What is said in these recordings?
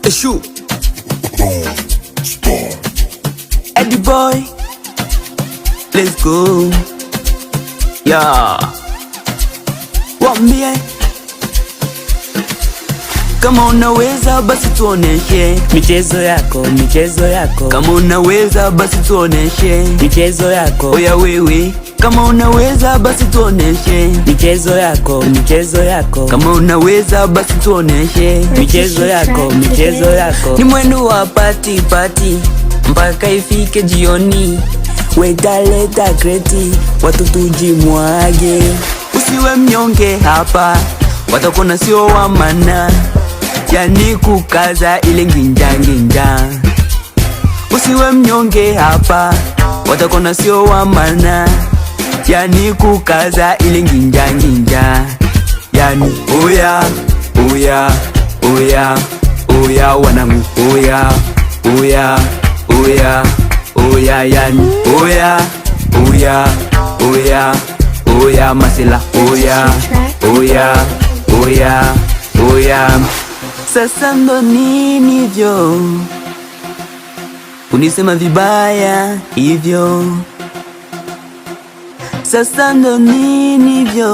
Shoot. Eddie boy, let's go. Yeah. Wambie kama unaweza basi tuoneshe michezo yako, michezo yako. Kama unaweza basi tuoneshe michezo yako. Oya wewe, kama unaweza basi tuoneshe michezo yako, michezo yako. Kama unaweza basi tuoneshe michezo yako, michezo yako. Ni mwendo wa party party mpaka ifike jioni. Leta kreti watu tujimwage. Usiwe mnyonge hapa, watakona sio wa maana, yani kukaza ile nginja nginja. Usiwe mnyonge hapa, watakona sio wa maana, yani kukaza ile nginja nginja. Yani oya, oya, oya, oya wanangu, oya, oya, oya, oya, yani oya, oya, oya, oya masela, oya, oya, oya, oya. Sasa ndo nini hivyo unisema vibaya hivyo? Sasa ndo nini hivyo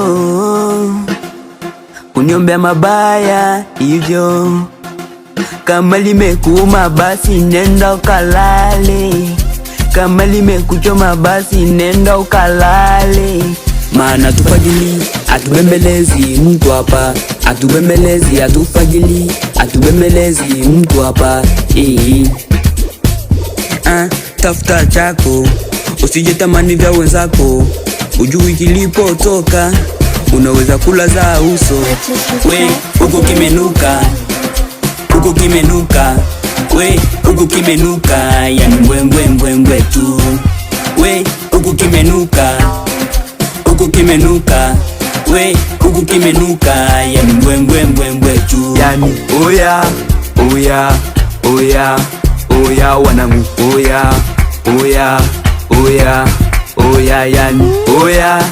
uniombea mabaya hivyo? Kama limekuuma basi nenda ukalale, kama limekuchoma basi nenda ukalale. Maana tufagili, atubembelezi mtu hapa. Atubembelezi, atufagili, atubembelezi mtu hapa. Tafuta chako, usije tamani vya wenzako. Ujui kilipotoka, unaweza kula za uso. We, huko kimenuka, huko kimenuka. We, huko kimenuka, yani mbwe mbwe mbwe tu. We, huko kimenuka, huko kimenuka. We, huko kimenuka, yani mbwe mbwe mbwe mbwe tu. Yani oya, oya, oya, oya wanangu, oya, oya, oya, oya, yani oya,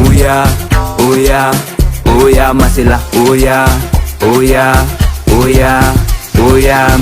oya, oya, oya masela, oya, oya, oya, oya.